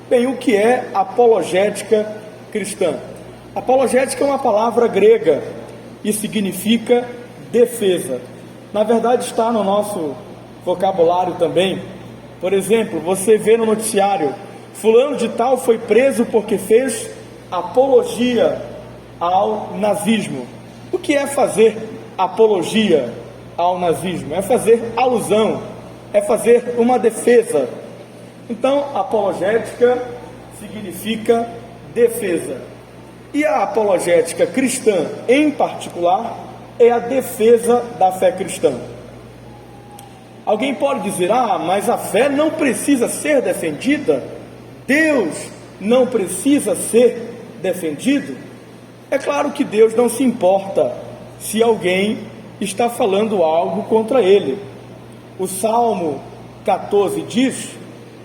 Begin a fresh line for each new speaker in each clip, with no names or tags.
Bem, o que é apologética cristã? Apologética é uma palavra grega e significa defesa. Na verdade está no nosso vocabulário também. Por exemplo, você vê no noticiário: fulano de tal foi preso porque fez apologia ao nazismo. O que é fazer apologia ao nazismo? É fazer alusão, é fazer uma defesa. Então, apologética significa defesa. E a apologética cristã, em particular, é a defesa da fé cristã. Alguém pode dizer: mas a fé não precisa ser defendida? Deus não precisa ser defendido? É claro que Deus não se importa se alguém está falando algo contra ele. O Salmo 14 diz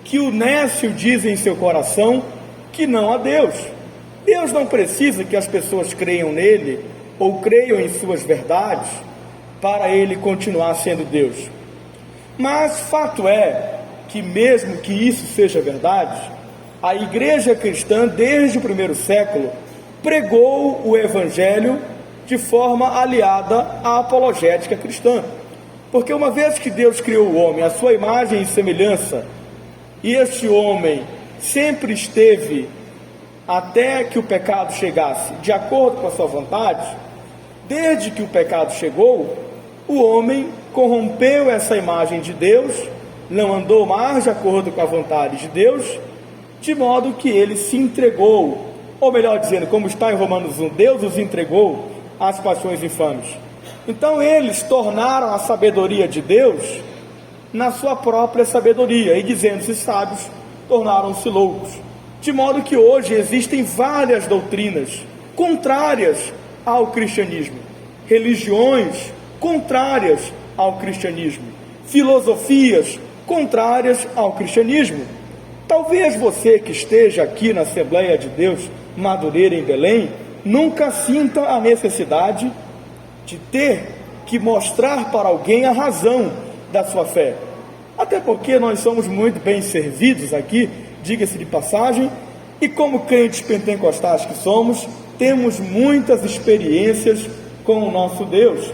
que o nécio diz em seu coração que não há Deus. Deus não precisa que as pessoas creiam nele ou creiam em suas verdades para ele continuar sendo Deus. Mas fato é que, mesmo que isso seja verdade, a igreja cristã, desde o primeiro século, pregou o evangelho de forma aliada à apologética cristã. Porque uma vez que Deus criou o homem à sua imagem e semelhança, e este homem sempre esteve, até que o pecado chegasse, de acordo com a sua vontade, desde que o pecado chegou, o homem corrompeu essa imagem de Deus, não andou mais de acordo com a vontade de Deus, de modo que ele se entregou, ou melhor dizendo, como está em Romanos 1, Deus os entregou às paixões infames. Então eles tornaram a sabedoria de Deus na sua própria sabedoria, e dizendo-se sábios, tornaram-se loucos. De modo que hoje existem várias doutrinas contrárias ao cristianismo, religiões contrárias ao cristianismo, filosofias contrárias ao cristianismo. Talvez você que esteja aqui na Assembleia de Deus Madureira em Belém nunca sinta a necessidade de ter que mostrar para alguém a razão da sua fé, até porque nós somos muito bem servidos aqui, diga-se de passagem, e como crentes pentecostais que somos, temos muitas experiências com o nosso Deus.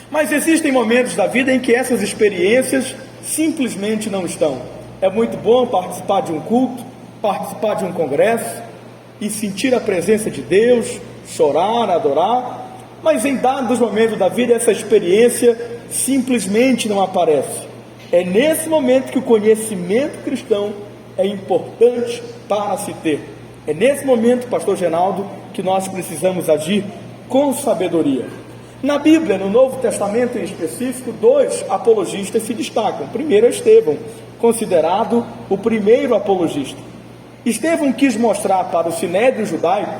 Mas existem momentos da vida em que essas experiências simplesmente não estão. É muito bom participar de um culto, participar de um congresso e sentir a presença de Deus, chorar, adorar, mas em dados momentos da vida essa experiência simplesmente não aparece. É nesse momento que o conhecimento cristão é importante para se ter. É nesse momento, pastor Genaldo, que nós precisamos agir com sabedoria. Na Bíblia, no Novo Testamento em específico, dois apologistas se destacam. Primeiro é Estevão, considerado o primeiro apologista. Estevão quis mostrar para o sinédrio judaico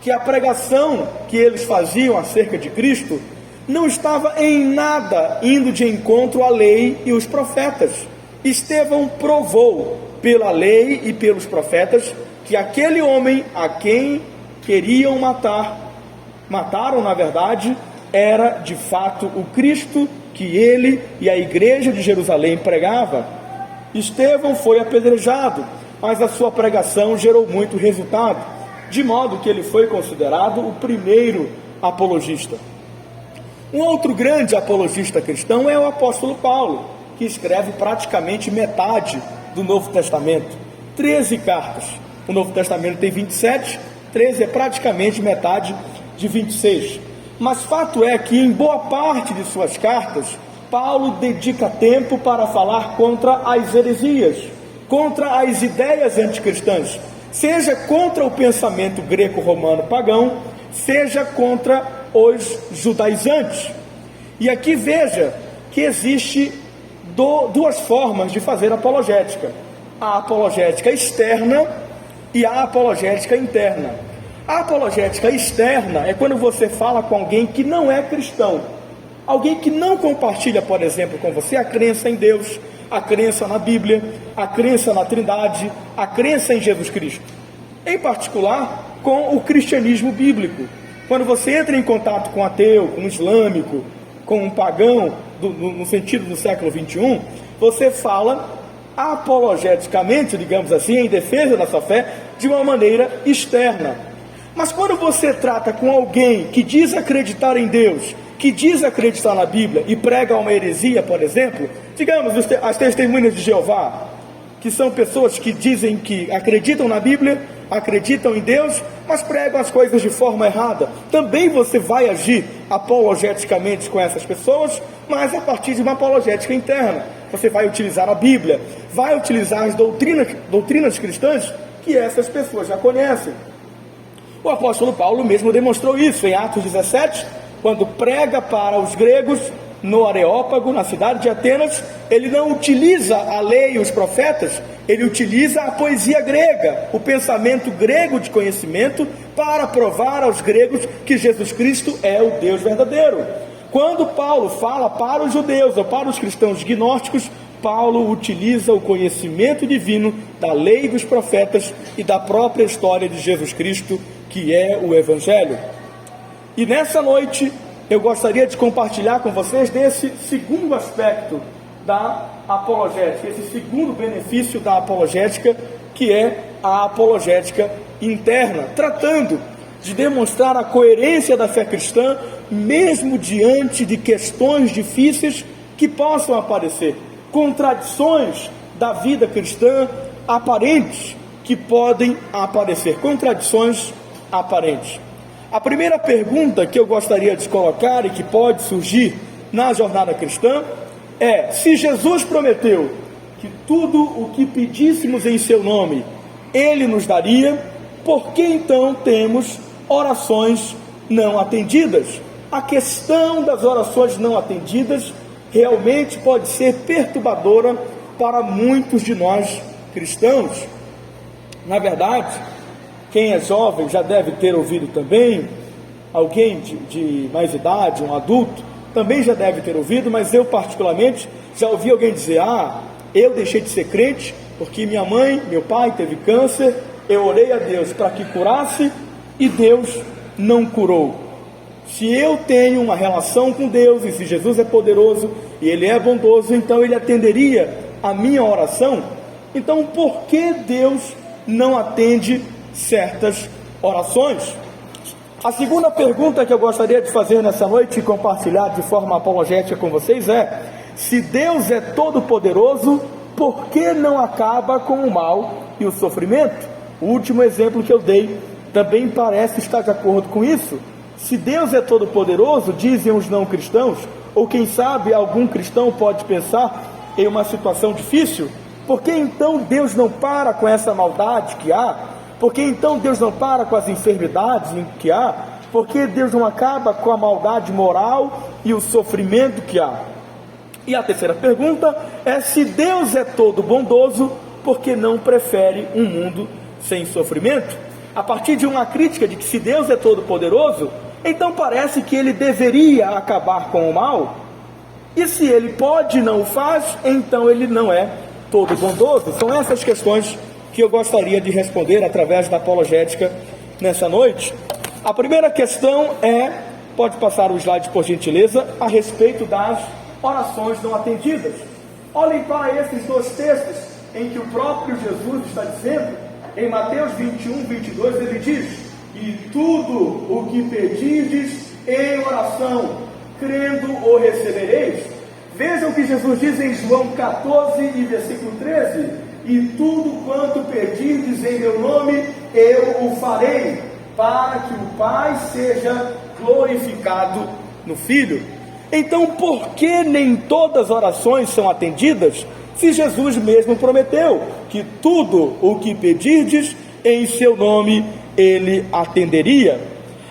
que a pregação que eles faziam acerca de Cristo não estava em nada indo de encontro à lei e os profetas. Estevão provou pela lei e pelos profetas que aquele homem a quem queriam mataram na verdade, era de fato o Cristo que ele e a igreja de Jerusalém pregava. Estevão foi apedrejado, mas a sua pregação gerou muito resultado, de modo que ele foi considerado o primeiro apologista. Um outro grande apologista cristão é o apóstolo Paulo, que escreve praticamente metade do Novo Testamento, 13 cartas. O Novo Testamento tem 27, 13 é praticamente metade de 26. Mas fato é que em boa parte de suas cartas, Paulo dedica tempo para falar contra as heresias, contra as ideias anticristãs, seja contra o pensamento greco-romano pagão, seja contra os judaizantes. E aqui veja que existe duas formas de fazer apologética: a apologética externa e a apologética interna. A apologética externa é quando você fala com alguém que não é cristão, alguém que não compartilha, por exemplo, com você a crença em Deus, a crença na Bíblia, a crença na Trindade, a crença em Jesus Cristo, em particular com o cristianismo bíblico. Quando você entra em contato com um ateu, com um islâmico, com um pagão, no sentido do século 21, você fala apologeticamente, digamos assim, em defesa da sua fé, de uma maneira externa. Mas quando você trata com alguém que diz acreditar em Deus, que diz acreditar na Bíblia e prega uma heresia, por exemplo, digamos as testemunhas de Jeová, que são pessoas que dizem que acreditam na Bíblia, acreditam em Deus, mas pregam as coisas de forma errada. Também você vai agir apologeticamente com essas pessoas, mas a partir de uma apologética interna. Você vai utilizar a Bíblia, vai utilizar as doutrinas cristãs que essas pessoas já conhecem. O apóstolo Paulo mesmo demonstrou isso em Atos 17, quando prega para os gregos no Areópago, na cidade de Atenas. Ele não utiliza a lei e os profetas, ele utiliza a poesia grega, o pensamento grego de conhecimento, para provar aos gregos que Jesus Cristo é o Deus verdadeiro. Quando Paulo fala para os judeus ou para os cristãos gnósticos, Paulo utiliza o conhecimento divino da lei dos profetas e da própria história de Jesus Cristo, que é o Evangelho. E nessa noite eu gostaria de compartilhar com vocês desse segundo aspecto da apologética, esse segundo benefício da apologética, que é a apologética interna, tratando de demonstrar a coerência da fé cristã, mesmo diante de questões difíceis que possam aparecer, contradições da vida cristã aparentes que podem aparecer, contradições aparentes. A primeira pergunta que eu gostaria de colocar e que pode surgir na jornada cristã é: se Jesus prometeu que tudo o que pedíssemos em seu nome Ele nos daria, por que então temos orações não atendidas? A questão das orações não atendidas realmente pode ser perturbadora para muitos de nós cristãos. Na verdade, quem é jovem já deve ter ouvido também, alguém de mais idade, um adulto, também já deve ter ouvido, mas eu particularmente já ouvi alguém dizer: eu deixei de ser crente porque minha mãe, meu pai teve câncer, eu orei a Deus para que curasse e Deus não curou. Se eu tenho uma relação com Deus, e se Jesus é poderoso e Ele é bondoso, então Ele atenderia a minha oração. Então por que Deus não atende certas orações? A segunda pergunta que eu gostaria de fazer nessa noite e compartilhar de forma apologética com vocês é: se Deus é todo poderoso, por que não acaba com o mal e o sofrimento? O último exemplo que eu dei também parece estar de acordo com isso. Se Deus é todo poderoso, dizem os não cristãos, ou quem sabe algum cristão pode pensar em uma situação difícil, por que então Deus não para com essa maldade que há? Por que então Deus não para com as enfermidades que há? Por que Deus não acaba com a maldade moral e o sofrimento que há? E a terceira pergunta é: se Deus é todo bondoso, por que não prefere um mundo sem sofrimento? A partir de uma crítica de que se Deus é todo poderoso, então parece que Ele deveria acabar com o mal, e se Ele pode e não o faz, então Ele não é todo bondoso. São essas questões que eu gostaria de responder através da apologética nessa noite. A primeira questão é, pode passar o slide por gentileza, a respeito das orações não atendidas. Olhem para esses dois textos em que o próprio Jesus está dizendo. Em Mateus 21, 22 ele diz: e tudo o que pedirdes em oração, crendo o recebereis. Vejam o que Jesus diz em João 14 e versículo 13: e tudo quanto pedirdes em meu nome, eu o farei, para que o Pai seja glorificado no Filho. Então, por que nem todas as orações são atendidas, se Jesus mesmo prometeu que tudo o que pedirdes em seu nome, Ele atenderia?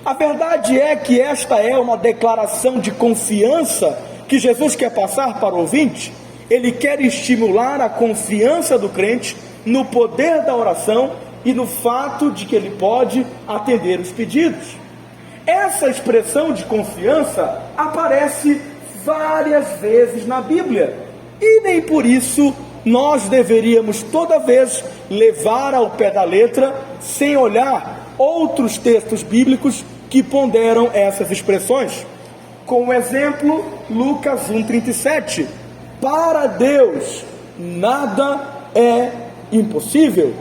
A verdade é que esta é uma declaração de confiança que Jesus quer passar para o ouvinte. Ele quer estimular a confiança do crente no poder da oração e no fato de que ele pode atender os pedidos. Essa expressão de confiança aparece várias vezes na Bíblia, e nem por isso nós deveríamos toda vez levar ao pé da letra, sem olhar outros textos bíblicos que ponderam essas expressões. Como exemplo, Lucas 1,37: para Deus nada é impossível.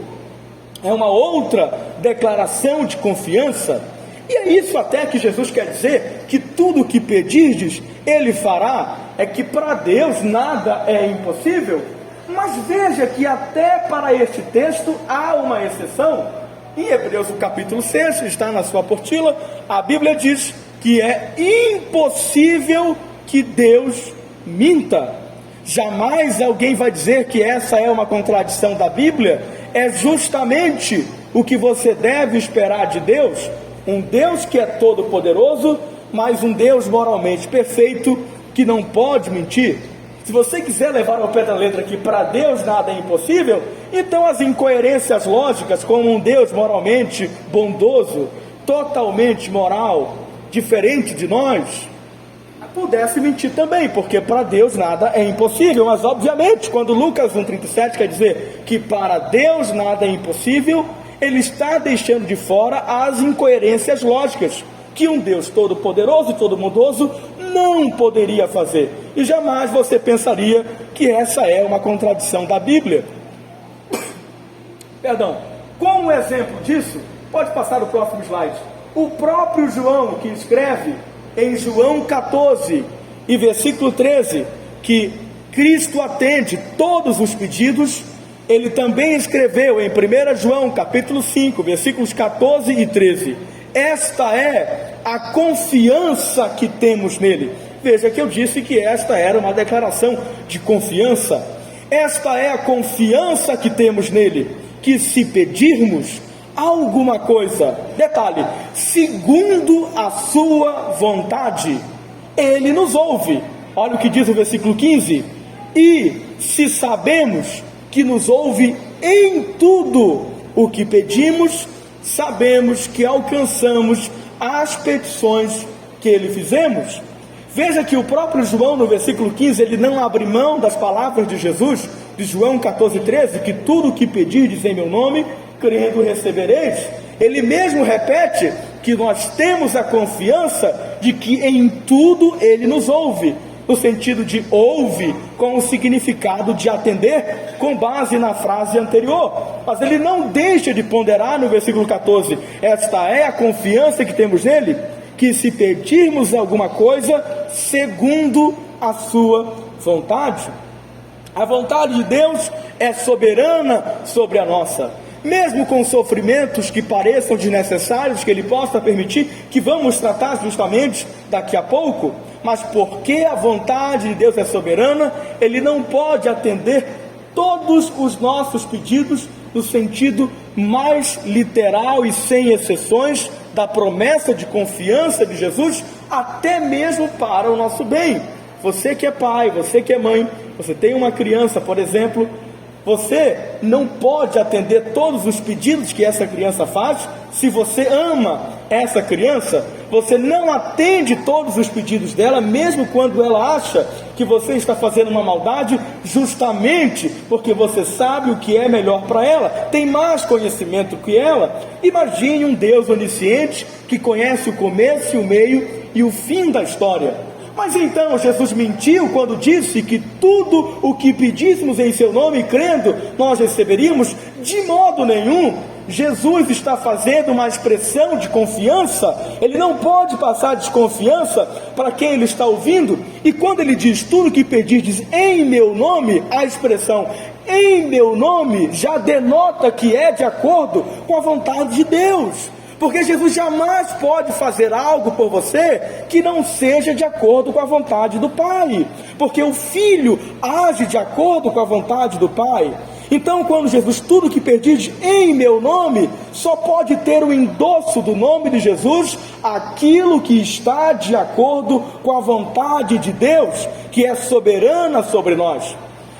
É uma outra declaração de confiança. E é isso até que Jesus quer dizer, que tudo o que pedirdes, Ele fará. É que para Deus nada é impossível. Mas veja que até para este texto há uma exceção. Em Hebreus, o capítulo 6, está na sua apostila, a Bíblia diz que é impossível que Deus minta. Jamais alguém vai dizer que essa é uma contradição da Bíblia. É justamente o que você deve esperar de Deus. Um Deus que é todo poderoso, mas um Deus moralmente perfeito, que não pode mentir. Se você quiser levar ao pé da letra que para Deus nada é impossível, então as incoerências lógicas, como um Deus moralmente bondoso, totalmente moral, diferente de nós, pudesse mentir também, porque para Deus nada é impossível. Mas obviamente, quando Lucas 1,37 quer dizer que para Deus nada é impossível, ele está deixando de fora as incoerências lógicas que um Deus todo-poderoso e todo-bondoso não poderia fazer. E jamais você pensaria que essa é uma contradição da Bíblia. Perdão. Como exemplo disso, pode passar o próximo slide. O próprio João, que escreve em João 14 e versículo 13, que Cristo atende todos os pedidos, ele também escreveu em 1 João capítulo 5, versículos 14 e 13. Esta é a confiança que temos nele. Veja que eu disse que esta era uma declaração de confiança. Esta é a confiança que temos nele, que se pedirmos alguma coisa, detalhe, segundo a sua vontade, ele nos ouve. Olha o que diz o versículo 15: e se sabemos que nos ouve em tudo o que pedimos, sabemos que alcançamos as petições que ele fizemos. Veja que o próprio João, no versículo 15, ele não abre mão das palavras de Jesus, de João 14, 13, que tudo o que pedirdes em meu nome, crendo recebereis. Ele mesmo repete que nós temos a confiança de que em tudo ele nos ouve, no sentido de ouve com o significado de atender, com base na frase anterior. Mas ele não deixa de ponderar no versículo 14: esta é a confiança que temos nele, que se pedirmos alguma coisa segundo a sua vontade. A vontade de Deus é soberana sobre a nossa. Mesmo com sofrimentos que pareçam desnecessários, que Ele possa permitir, que vamos tratar justamente daqui a pouco, mas porque a vontade de Deus é soberana, Ele não pode atender todos os nossos pedidos no sentido mais literal e sem exceções da promessa de confiança de Jesus, até mesmo para o nosso bem. Você que é pai, você que é mãe, você tem uma criança, por exemplo, você não pode atender todos os pedidos que essa criança faz. Se você ama essa criança, você não atende todos os pedidos dela, mesmo quando ela acha que você está fazendo uma maldade, justamente porque você sabe o que é melhor para ela, tem mais conhecimento que ela. Imagine um Deus onisciente que conhece o começo, o meio e o fim da história. Mas então Jesus mentiu quando disse que tudo o que pedíssemos em seu nome, crendo, nós receberíamos? De modo nenhum. Jesus está fazendo uma expressão de confiança. Ele não pode passar desconfiança para quem ele está ouvindo. E quando ele diz tudo o que pedirdes em meu nome, a expressão em meu nome já denota que é de acordo com a vontade de Deus. Porque Jesus jamais pode fazer algo por você que não seja de acordo com a vontade do Pai. Porque o Filho age de acordo com a vontade do Pai. Então, quando Jesus, tudo que pedis em meu nome, só pode ter o endosso do nome de Jesus, aquilo que está de acordo com a vontade de Deus, que é soberana sobre nós.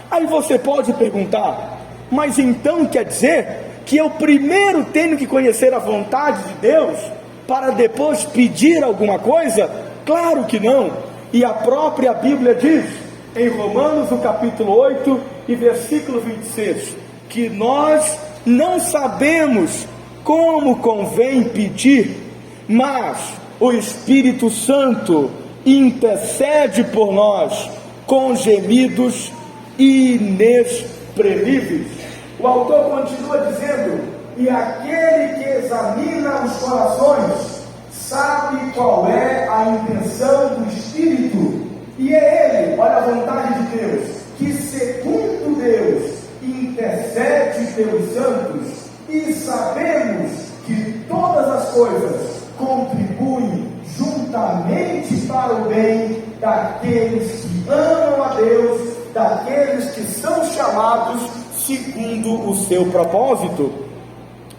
Aí você pode perguntar, mas então quer dizer que eu primeiro tenho que conhecer a vontade de Deus para depois pedir alguma coisa? Claro que não. E a própria Bíblia diz, em Romanos, o capítulo 8 e versículo 26, que nós não sabemos como convém pedir, mas o Espírito Santo intercede por nós com gemidos inexprimíveis. O autor continua dizendo: e aquele que examina os corações sabe qual é a intenção do Espírito, e é Ele, olha a vontade de Deus, que segundo Deus intercede pelos santos, e sabemos que todas as coisas contribuem juntamente para o bem daqueles que amam a Deus, daqueles que são chamados segundo o seu propósito.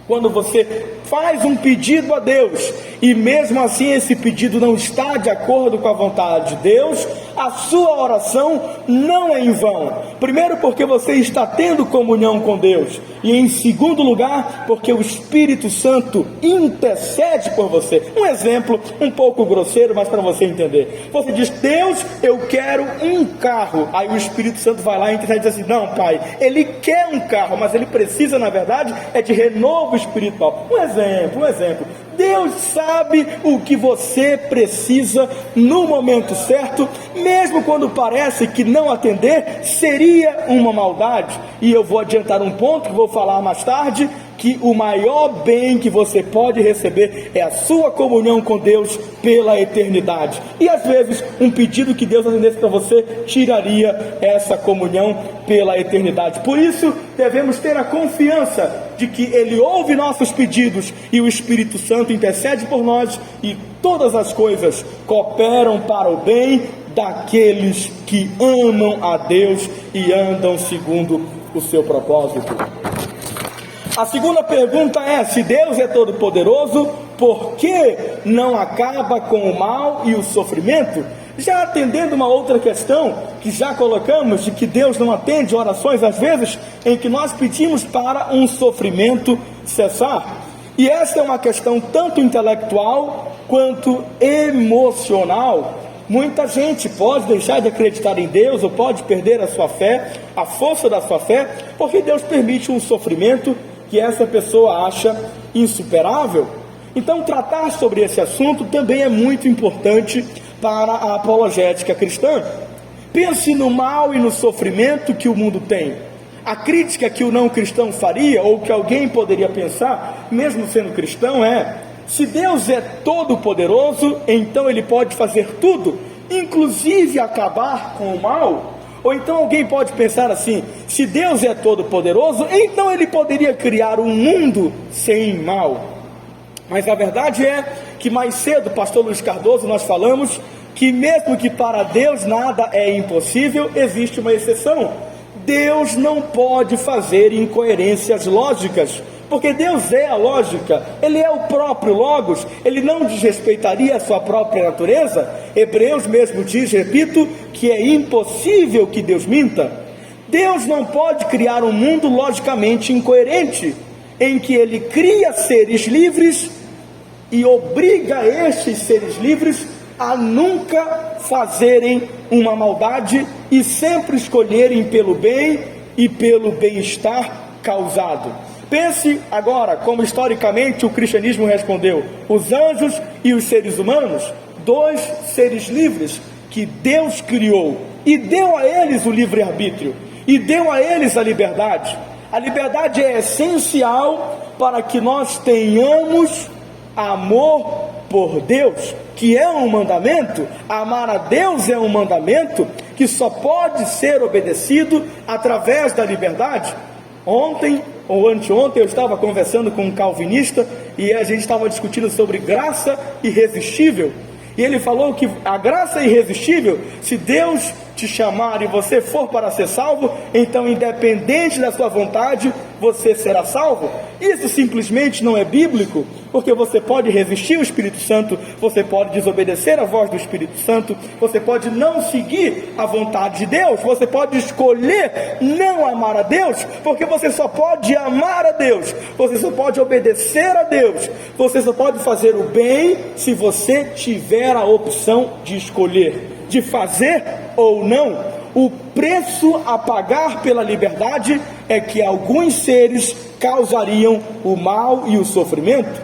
Quando você faz um pedido a Deus, e mesmo assim esse pedido não está de acordo com a vontade de Deus, a sua oração não é em vão. Primeiro, porque você está tendo comunhão com Deus, e em segundo lugar, porque o Espírito Santo intercede por você. Um exemplo um pouco grosseiro, mas para você entender. Você diz: Deus, eu quero um carro. Aí o Espírito Santo vai lá e intercede e diz assim: não, Pai, Ele quer um carro, mas Ele precisa, na verdade, de renovo espiritual. Um exemplo. Deus sabe o que você precisa no momento certo, mesmo quando parece que não atender seria uma maldade. E eu vou adiantar um ponto que vou falar mais tarde, que o maior bem que você pode receber é a sua comunhão com Deus pela eternidade. E às vezes um pedido que Deus atendesse para você tiraria essa comunhão pela eternidade. Por isso devemos ter a confiança de que Ele ouve nossos pedidos e o Espírito Santo intercede por nós, e todas as coisas cooperam para o bem daqueles que amam a Deus e andam segundo o seu propósito. A segunda pergunta é: se Deus é todo poderoso, por que não acaba com o mal e o sofrimento? Já atendendo uma outra questão que já colocamos, de que Deus não atende orações às vezes em que nós pedimos para um sofrimento cessar. E essa é uma questão tanto intelectual quanto emocional. Muita gente pode deixar de acreditar em Deus, ou pode perder a sua fé, a força da sua fé, porque Deus permite um sofrimento que essa pessoa acha insuperável. Então, tratar sobre esse assunto também é muito importante para a apologética cristã. Pense no mal e no sofrimento que o mundo tem. A crítica que o não cristão faria, ou que alguém poderia pensar, mesmo sendo cristão, é: se Deus é todo poderoso, então Ele pode fazer tudo, inclusive acabar com o mal. Ou então alguém pode pensar assim: se Deus é todo poderoso, então Ele poderia criar um mundo sem mal. Mas a verdade é que mais cedo, pastor Luiz Cardoso, nós falamos que mesmo que para Deus nada é impossível, existe uma exceção. Deus não pode fazer incoerências lógicas, porque Deus é a lógica, Ele é o próprio Logos, Ele não desrespeitaria a sua própria natureza. Hebreus mesmo diz, repito, que é impossível que Deus minta. Deus não pode criar um mundo logicamente incoerente, em que Ele cria seres livres e obriga estes seres livres a nunca fazerem uma maldade e sempre escolherem pelo bem e pelo bem-estar causado. Pense agora como historicamente o cristianismo respondeu: os anjos e os seres humanos, dois seres livres que Deus criou e deu a eles o livre-arbítrio e deu a eles a liberdade. A liberdade é essencial para que nós tenhamos amor por Deus, que é um mandamento. Amar a Deus é um mandamento que só pode ser obedecido através da liberdade. Ontem ou anteontem eu estava conversando com um calvinista e a gente estava discutindo sobre graça irresistível. E ele falou que a graça é irresistível. Se Deus te chamar e você for para ser salvo, então independente da sua vontade, você será salvo. Isso simplesmente não é bíblico, porque você pode resistir ao Espírito Santo, você pode desobedecer a voz do Espírito Santo, você pode não seguir a vontade de Deus, você pode escolher não amar a Deus, porque você só pode amar a Deus, você só pode obedecer a Deus, você só pode fazer o bem se você tiver a opção de escolher, de fazer ou não. O preço a pagar pela liberdade é que alguns seres causariam o mal e o sofrimento.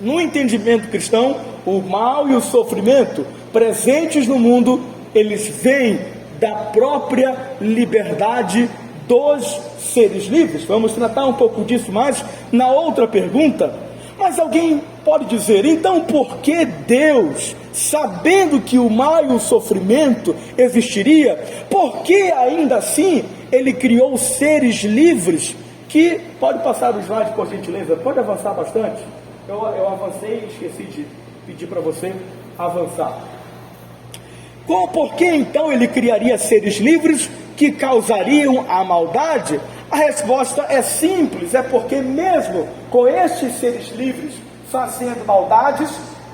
No entendimento cristão, o mal e o sofrimento presentes no mundo, eles vêm da própria liberdade dos seres livres. Vamos tratar um pouco disso mais na outra pergunta. Mas alguém pode dizer, então por que Deus, sabendo que o mal e o sofrimento existiria, por que ainda assim Ele criou seres livres que... Pode passar o slide, por gentileza, pode avançar bastante. Eu avancei e esqueci de pedir para você avançar. Por que então Ele criaria seres livres que causariam a maldade? A resposta é simples, é porque mesmo com estes seres livres fazendo maldades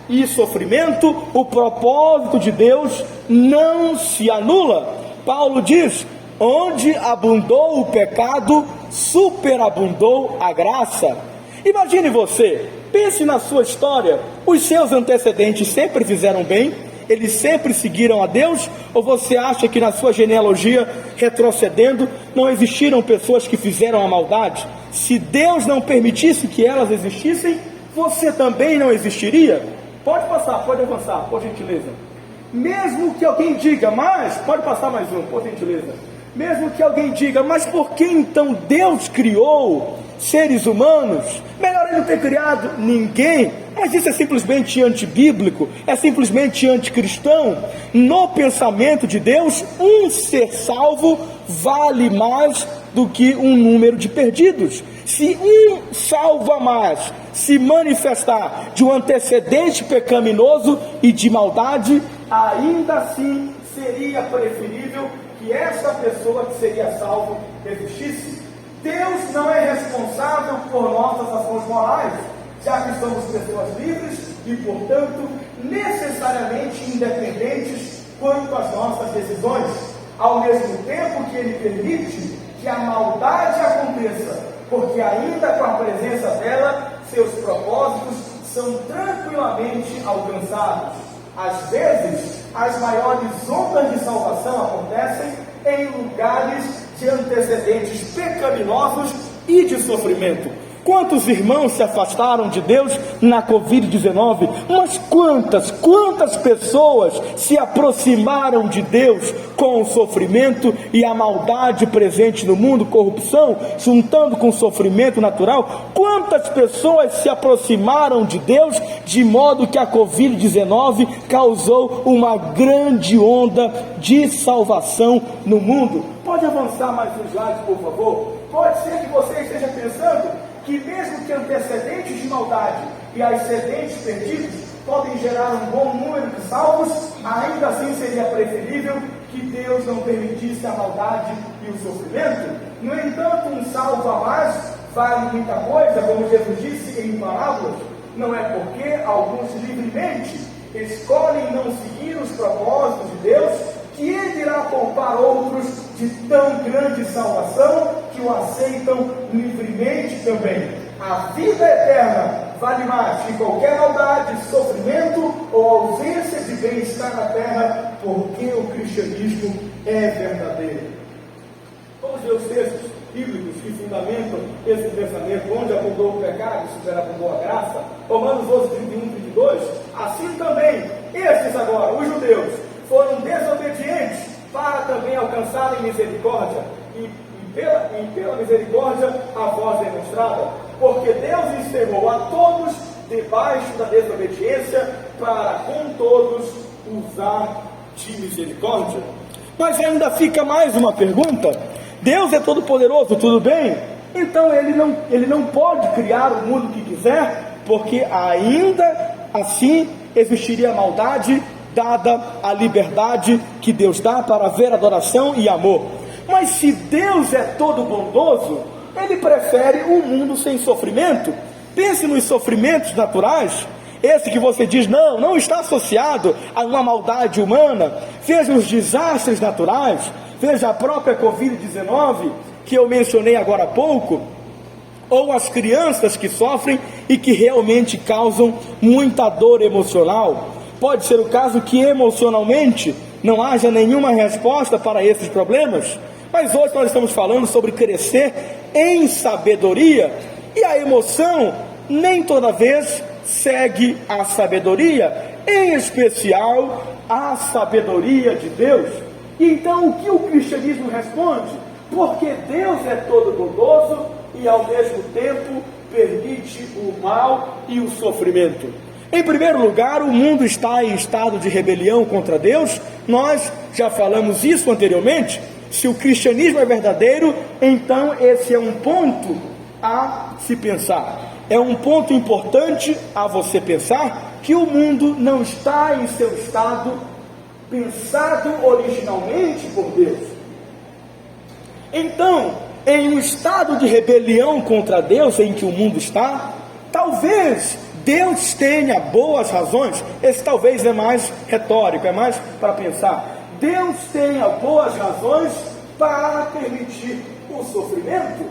e sofrimento, o propósito de Deus não se anula. Paulo diz, onde abundou o pecado, superabundou a graça. Imagine você, pense na sua história, os seus antecedentes sempre fizeram bem, eles sempre seguiram a Deus, ou você acha que na sua genealogia, retrocedendo, não existiram pessoas que fizeram a maldade? Se Deus não permitisse que elas existissem, você também não existiria? Pode passar, pode avançar, por gentileza. Mesmo que alguém diga, mas, pode passar mais um, por gentileza. Mesmo que alguém diga, mas por que então Deus criou seres humanos? Melhor Ele não ter criado ninguém. Mas isso é simplesmente antibíblico, é simplesmente anticristão. No pensamento de Deus, um ser salvo vale mais do que um número de perdidos. Se um salvo a mais se manifestar de um antecedente pecaminoso e de maldade, ainda assim seria preferível que essa pessoa que seria salvo existisse. Deus não é responsável por nossas ações morais, já que somos pessoas livres e, portanto, necessariamente independentes quanto às nossas decisões, ao mesmo tempo que Ele permite que a maldade aconteça, porque ainda com a presença dela, seus propósitos são tranquilamente alcançados. Às vezes, as maiores ondas de salvação acontecem em lugares de antecedentes pecaminosos e de sofrimento. Quantos irmãos se afastaram de Deus na Covid-19? Mas quantas pessoas se aproximaram de Deus com o sofrimento e a maldade presente no mundo, corrupção, juntando com o sofrimento natural? Quantas pessoas se aproximaram de Deus de modo que a Covid-19 causou uma grande onda de salvação no mundo? Pode avançar mais um slide, por favor? Pode ser que você esteja pensando que mesmo que antecedentes de maldade e excedentes perdidos podem gerar um bom número de salvos, ainda assim seria preferível que Deus não permitisse a maldade e o sofrimento. No entanto, um salvo a mais vale muita coisa, como Jesus disse em parábolas. Não é porque alguns livremente escolhem não seguir os propósitos de Deus que Ele irá poupar outros de tão grande salvação que o aceitam livremente também. A vida eterna vale mais que qualquer maldade, sofrimento ou ausência de bem-estar na terra, porque o cristianismo é verdadeiro. Vamos ver os textos bíblicos que fundamentam esse pensamento, onde abundou o pecado, superabundou a graça. Romanos 12, 31, 32. Assim também, estes agora, os judeus, foram desobedientes para também alcançarem misericórdia, e pela misericórdia a voz demonstrada, porque Deus encerrou a todos debaixo da desobediência, para com todos usar de misericórdia. Mas ainda fica mais uma pergunta: Deus é todo poderoso, tudo bem? Então ele não pode criar o mundo que quiser, porque ainda assim existiria maldade, dada a liberdade que Deus dá para haver adoração e amor. Mas se Deus é todo bondoso, Ele prefere um mundo sem sofrimento. Pense nos sofrimentos naturais, esse que você diz, não está associado a uma maldade humana. Veja os desastres naturais, veja a própria Covid-19, que eu mencionei agora há pouco, ou as crianças que sofrem e que realmente causam muita dor emocional. Pode ser o caso que emocionalmente não haja nenhuma resposta para esses problemas, mas hoje nós estamos falando sobre crescer em sabedoria, e a emoção nem toda vez segue a sabedoria, em especial a sabedoria de Deus. E então o que o cristianismo responde? porque Deus é todo bondoso e ao mesmo tempo permite o mal e o sofrimento. Em primeiro lugar, o mundo está em estado de rebelião contra Deus. Nós já falamos isso anteriormente. Se o cristianismo é verdadeiro, então esse é um ponto a se pensar. É um ponto importante a você pensar que o mundo não está em seu estado pensado originalmente por Deus. Então, em um estado de rebelião contra Deus em que o mundo está, talvez Deus tenha boas razões. Esse talvez é mais retórico, é mais para pensar. Deus tenha boas razões para permitir o sofrimento,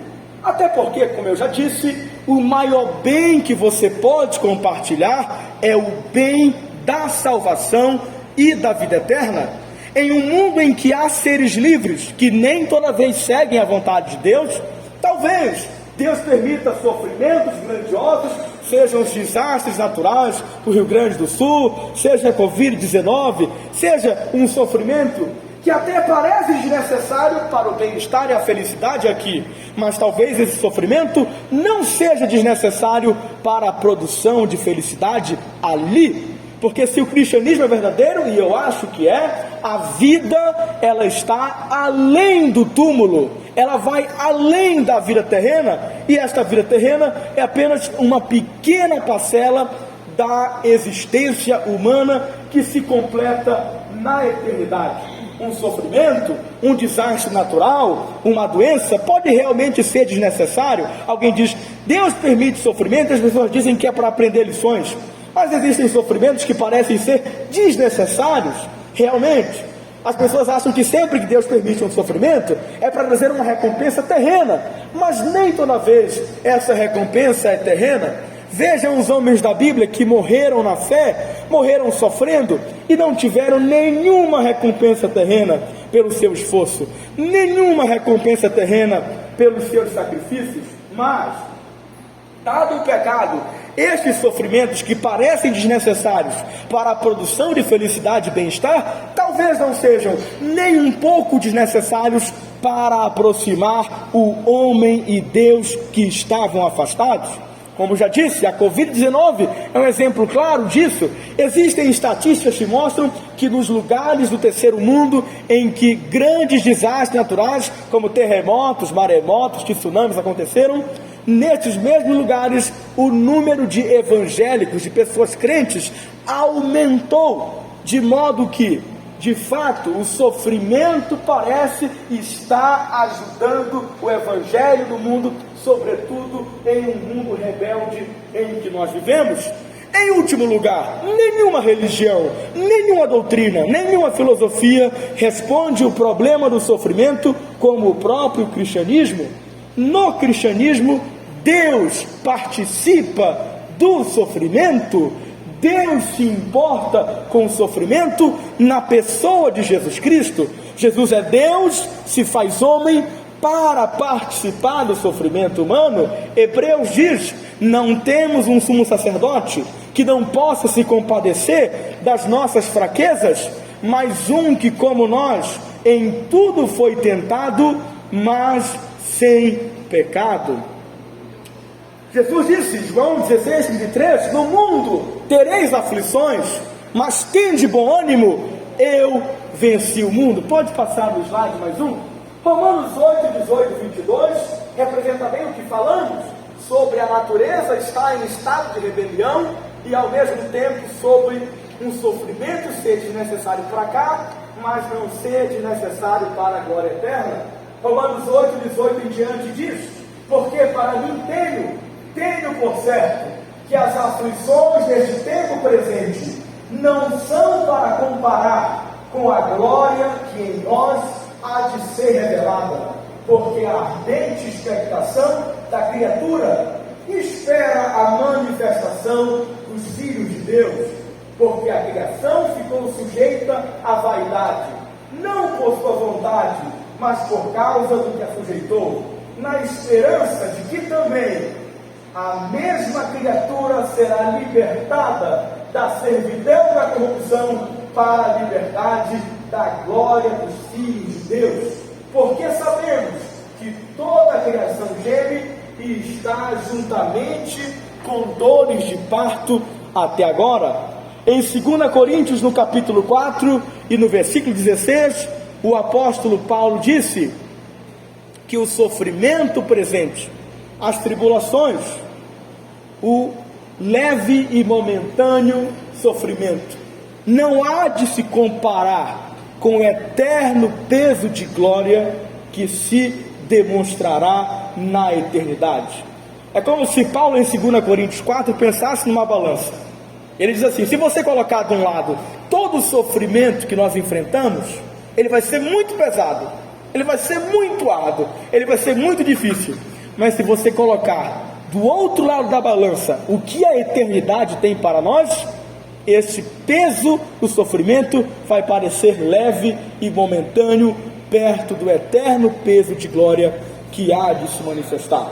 até porque, como eu já disse, o maior bem que você pode compartilhar é o bem da salvação e da vida eterna. Em um mundo em que há seres livres que nem toda vez seguem a vontade de Deus, talvez Deus permita sofrimentos grandiosos, sejam os desastres naturais do Rio Grande do Sul, seja a Covid-19, seja um sofrimento que até parece desnecessário para o bem-estar e a felicidade aqui, mas talvez esse sofrimento não seja desnecessário para a produção de felicidade ali, porque se o cristianismo é verdadeiro, e eu acho que é, a vida ela está além do túmulo, ela vai além da vida terrena, e esta vida terrena é apenas uma pequena parcela da existência humana que se completa na eternidade. Um sofrimento, um desastre natural, uma doença, pode realmente ser desnecessário. Alguém diz, Deus permite sofrimento, as pessoas dizem que é para aprender lições, mas existem sofrimentos que parecem ser desnecessários, realmente. As pessoas acham que sempre que Deus permite um sofrimento, é para trazer uma recompensa terrena, mas nem toda vez essa recompensa é terrena. Vejam os homens da Bíblia que morreram na fé, morreram sofrendo e não tiveram nenhuma recompensa terrena pelo seu esforço, nenhuma recompensa terrena pelos seus sacrifícios. Mas, dado o pecado, estes sofrimentos que parecem desnecessários para a produção de felicidade e bem-estar, talvez não sejam nem um pouco desnecessários para aproximar o homem e Deus que estavam afastados. Como já disse, a Covid-19 é um exemplo claro disso. Existem estatísticas que mostram que nos lugares do terceiro mundo em que grandes desastres naturais, como terremotos, maremotos, tsunamis aconteceram, nesses mesmos lugares o número de evangélicos, de pessoas crentes, aumentou, de modo que, de fato, o sofrimento parece estar ajudando o evangelho no mundo, sobretudo em um mundo rebelde em que nós vivemos. Em último lugar, nenhuma religião, nenhuma doutrina, nenhuma filosofia responde o problema do sofrimento como o próprio cristianismo. No cristianismo, Deus participa do sofrimento. Deus se importa com o sofrimento na pessoa de Jesus Cristo. Jesus é Deus, se faz homem para participar do sofrimento humano. Hebreus diz, não temos um sumo sacerdote que não possa se compadecer das nossas fraquezas, mas um que como nós em tudo foi tentado, mas sem pecado. Jesus disse, João 16:23, no mundo tereis aflições, mas tende bom ânimo, eu venci o mundo. Pode passar no slide mais um? Romanos 8, 18, 22, representa bem o que falamos, sobre a natureza estar em estado de rebelião, e ao mesmo tempo sobre um sofrimento ser desnecessário para cá, mas não ser desnecessário para a glória eterna. Romanos 8, 18 em diante diz, porque para mim tenho por certo que as aflições deste tempo presente não são para comparar com a glória que em nós há de ser revelada, porque a ardente expectação da criatura espera a manifestação dos filhos de Deus, porque a criação ficou sujeita à vaidade, não por sua vontade, mas por causa do que a sujeitou, na esperança de que também a mesma criatura será libertada da servidão da corrupção para a liberdade da glória dos filhos de Deus. Porque sabemos que toda a criação geme e está juntamente com dores de parto até agora. Em 2 Coríntios, no capítulo 4 e no versículo 16, o apóstolo Paulo disse que o sofrimento presente, as tribulações, o leve e momentâneo sofrimento, não há de se comparar com o eterno peso de glória que se demonstrará na eternidade. É como se Paulo, em 2 Coríntios 4, pensasse numa balança. Ele diz assim: se você colocar de um lado todo o sofrimento que nós enfrentamos, ele vai ser muito pesado, ele vai ser muito árduo, ele vai ser muito difícil. Mas se você colocar do outro lado da balança o que a eternidade tem para nós, esse peso do sofrimento vai parecer leve e momentâneo perto do eterno peso de glória que há de se manifestar.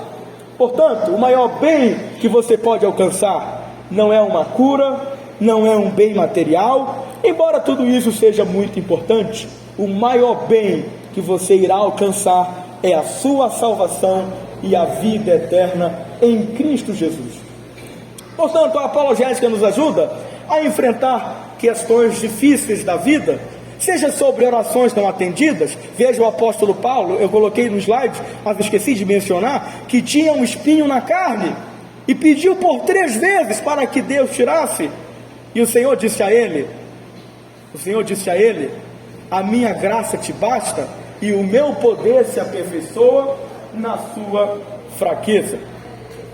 Portanto, o maior bem que você pode alcançar não é uma cura, não é um bem material, embora tudo isso seja muito importante. O maior bem que você irá alcançar é a sua salvação e a vida eterna em Cristo Jesus. Portanto, a apologética nos ajuda a enfrentar questões difíceis da vida, seja sobre orações não atendidas. Veja o apóstolo Paulo, eu coloquei no slide, mas esqueci de mencionar, que tinha um espinho na carne, e pediu por 3 vezes para que Deus tirasse, e o Senhor disse a ele, a minha graça te basta, e o meu poder se aperfeiçoa na sua fraqueza.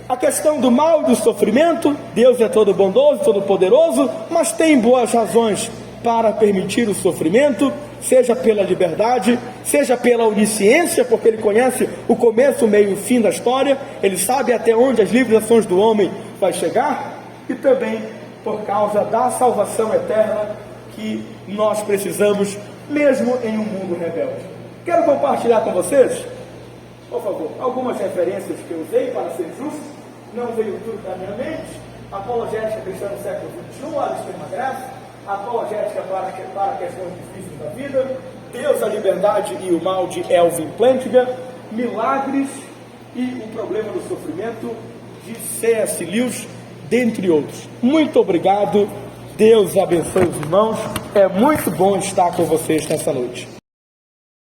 A questão do mal e do sofrimento, Deus é todo bondoso, todo poderoso, mas tem boas razões para permitir o sofrimento, seja pela liberdade, seja pela onisciência, porque Ele conhece o começo, o meio e o fim da história, Ele sabe até onde as limitações do homem vai chegar, e também por causa da salvação eterna que nós precisamos, mesmo em um mundo rebelde. Quero compartilhar com vocês, por favor, algumas referências que eu usei para ser justo, não veio tudo da minha mente. Apologética cristã no século XXI, Alistair McGrath, apologética para questões difíceis da vida, Deus, a liberdade e o mal, de Elvin Plantinga, milagres e o problema do sofrimento, de C.S. Lewis, dentre outros. Muito obrigado, Deus abençoe os irmãos, é muito bom estar com vocês nessa noite.